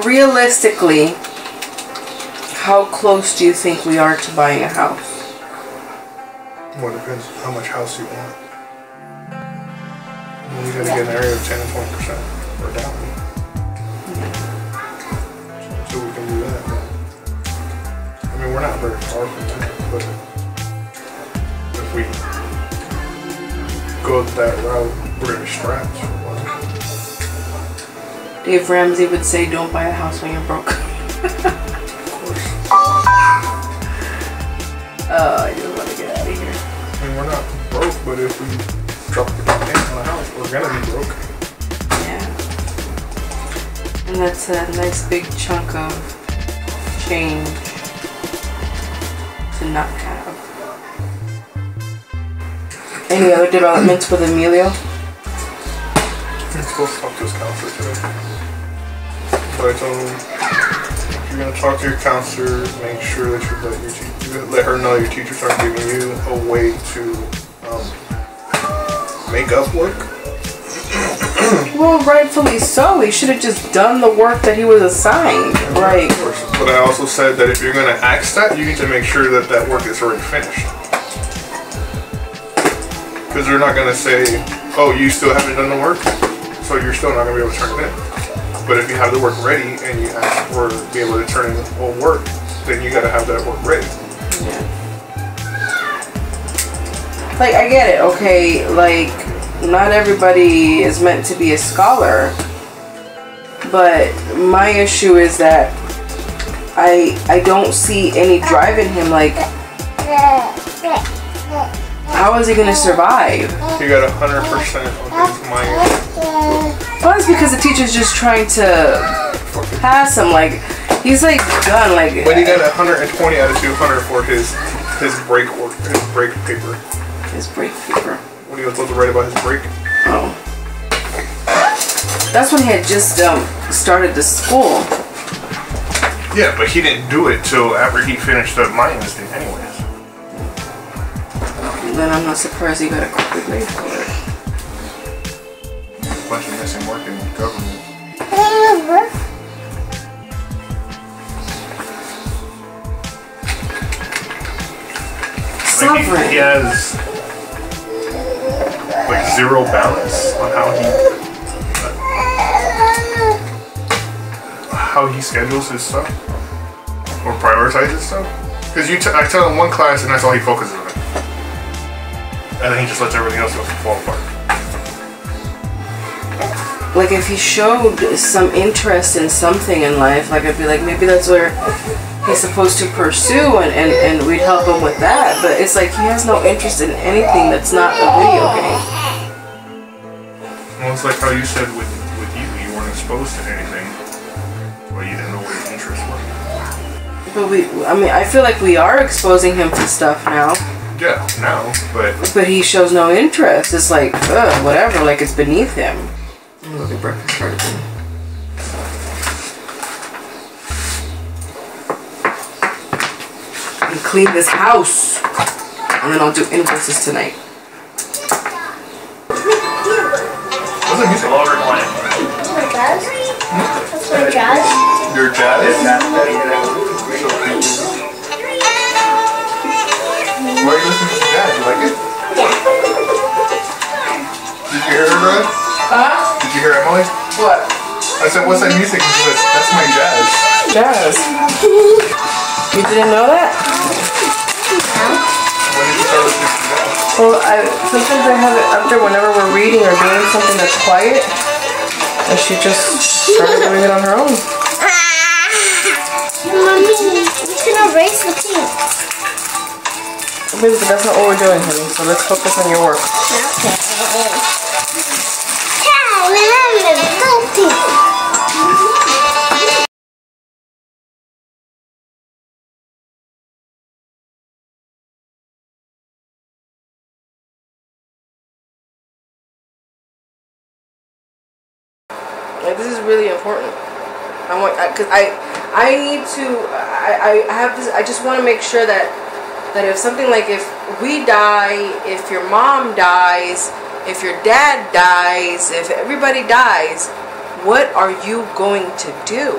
But realistically, how close do you think we are to buying a house? Well, it depends how much house you want. You gotta get an area of 10 and 20% or down. So we can do that. I mean, we're not very far from that, but if we go that route, we're gonna be strapped for a while. Dave Ramsey would say, don't buy a house when you're broke. Oh, I just want to get out of here. I mean, we're not broke, but if we drop the payment on a house, we're gonna be broke. Yeah. And that's a nice big chunk of change to not have. Any other developments with Emilio? He's supposed to talk to his counselor today. But I told him, if you're gonna talk to your counselor, make sure that you let her know your teachers aren't giving you a way to make up work. Well, rightfully so. He should have just done the work that he was assigned. Right. Of course. But I also said that if you're gonna ask that, you need to make sure that that work is already finished. Because they're not gonna say, oh, you still haven't done the work, so you're still not gonna be able to turn it in. But if you have the work ready and you ask for be able to turn in all work, then you gotta have that work ready. Yeah. Like, I get it, okay, like, not everybody is meant to be a scholar, but my issue is that I don't see any drive in him, like, how is he gonna survive? He got 100% on his mind. Well, it's because the teacher's just trying to pass him, like, he's like done, like. But he got 120 out of 200 for his break work, his break paper. His break paper. When he was supposed to write about his break. Oh. That's when he had just started the school. Yeah, but he didn't do it till after he finished the minus thing anyways. Then I'm not surprised he got a quick grade for it. A bunch of missing work in government. Sovereign. He has like zero balance on how he schedules his stuff or prioritizes stuff. Because I tell him one class and that's all he focuses on. And then he just lets everything else fall apart. Like, if he showed some interest in something in life, like, I'd be like, maybe that's where he's supposed to pursue, and we'd help him with that. But it's like he has no interest in anything that's not a video game. Well, it's like how you said with you weren't exposed to anything, but you didn't know what your interests were. But I mean, I feel like we are exposing him to stuff now. Yeah, now, but he shows no interest. It's like, whatever, like it's beneath him. Look at breakfast started. And clean this house. And then I'll do invoices tonight. what's the music? Lower one. My jazz? That's my jazz? Your jazz? Why are you listening to jazz? You like it? Yeah. Did you hear her, bro? Huh? Did you hear Emily? What? I said, what's that music? She said, that's my jazz. Jazz. You didn't know that? When did you start listening to jazz? Well, sometimes I have it up there whenever we're reading or doing something that's quiet. And she just started doing it on her own. Mommy, you can erase the pink. But that's not what we're doing, honey. So let's focus on your work. Okay. Like, this is really important. Because I need to. I have this. I just want to make sure that if something like if we die, if your mom dies, if your dad dies, if everybody dies, what are you going to do?